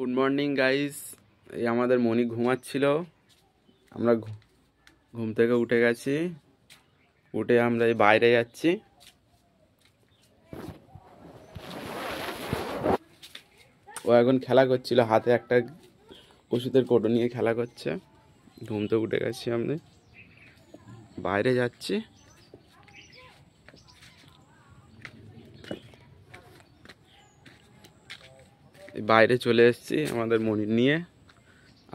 Good morning guys. এই আমাদের মনি ঘুমাচ্ছিল, আমরা ঘুম থেকে উঠে গেছি। উঠে আমরা এই বাইরে যাচ্ছি। ও এখন খেলা করছিল, হাতে একটা ওষুধের কৌটো নিয়ে খেলা করছে। ঘুম থেকে উঠে গেছি, আমরা বাইরে যাচ্ছি। বাইরে চলে এসেছি আমাদের মনি নিয়ে।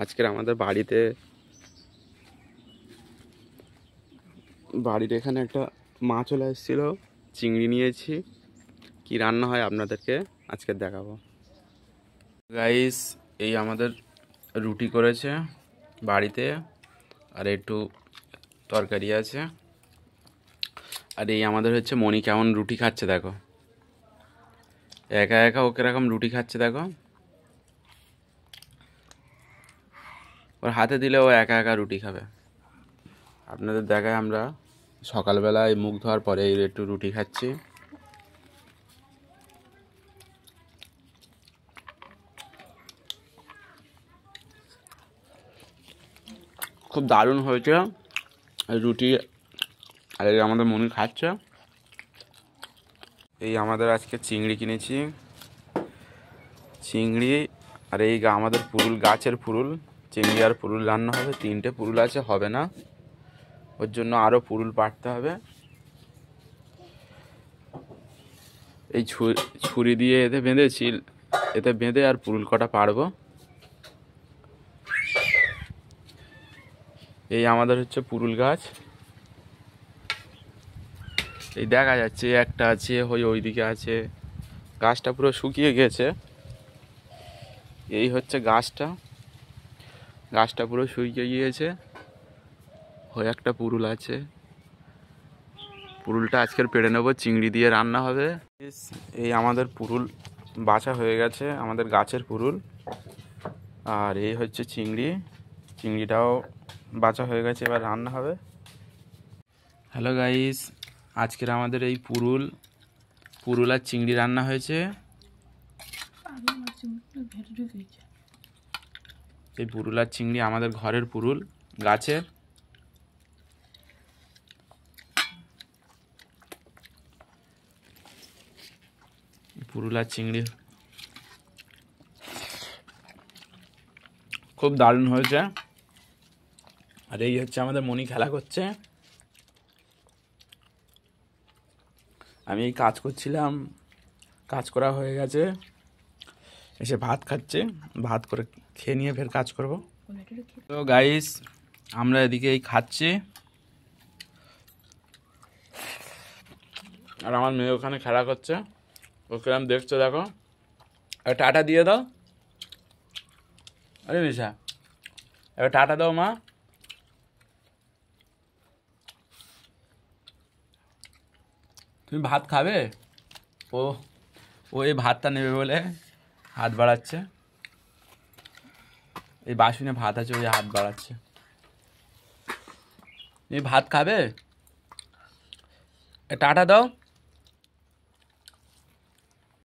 আজকের আমাদের বাড়ির এখানে একটা মা চলে এসেছিল, চিংড়ি নিয়েছি। কি রান্না হয় আপনাদেরকে আজকে দেখাবো। গাইস, এই আমাদের রুটি করেছে বাড়িতে, আর একটু তরকারি আছে। আর এই আমাদের হচ্ছে মনি কেমন রুটি খাচ্ছে দেখো, একা একা ওকে রকম রুটি খাচ্ছে দেখো। ওর হাতে দিলে ও একা একা রুটি খাবে। আপনাদের দেখায় আমরা সকালবেলায় মুখ ধোয়ার পরে একটু রুটি খাচ্ছি। খুব দারুণ হয়েছে রুটি। আর এই আমাদের মনি খাচ্ছে। এই আমাদের আজকে চিংড়ি কিনেছি, চিংড়ি। আর এই আমাদের পুরুল, গাছের পুরুল। চিংড়ি আর পুরুল রান্না হবে। 3টে পুরুল আছে, হবে না, ওর জন্য আরও পুরুল পাড়তে হবে। এই ছুরি দিয়ে এতে বেঁধেছি, এতে বেঁধে আর পুরুল কটা পারবো। এই আমাদের হচ্ছে পুরুল গাছ। এই দেখা যাচ্ছে একটা আছে, ওইদিকে আছে। গাছটা পুরো শুকিয়ে গেছে। এই হচ্ছে গাছটা পুরো শুকিয়ে গিয়েছে। একটা পুরুল আছে, পুরুলটা আজকের পেড়ে নেবো, চিংড়ি দিয়ে রান্না হবে। এই আমাদের পুরুল বাছা হয়ে গেছে, আমাদের গাছের পুরুল। আর এই হচ্ছে চিংড়িটাও বাছা হয়ে গেছে, এবার রান্না হবে। হ্যালো গাইস, আজকের আমাদের এই পুরুল আর চিংড়ি রান্না হয়েছে। এই পুরুল আর চিংড়ি আমাদের ঘরের পুরুল, গাছের। পুরুল আর চিংড়ি খুব দারুণ হয়েছে। আর এই হচ্ছে আমাদের মনি খেলা করছে। আমি এই কাজ করছিলাম, কাজ করা হয়ে গেছে, এসে ভাত খাচ্ছে। ভাত করে খেয়ে নিয়ে ফের কাজ করব। তো গাইস, আমরা এদিকে এই খাচ্ছি, আর আমার মেয়ে ওখানে খেলা করছে। ওকে আমি দেখছো, দেখো। এবার টাটা দিয়ে দাও। আরে মিশা, এবার টাটা দাও মা। তুমি ভাত খাবে? ও ও এই ভাতটা নেবে বলে হাত বাড়াচ্ছে। এই বাসনে ভাত আছে, ওই হাত বাড়াচ্ছে। তুমি ভাত খাবে? টাটা দাও।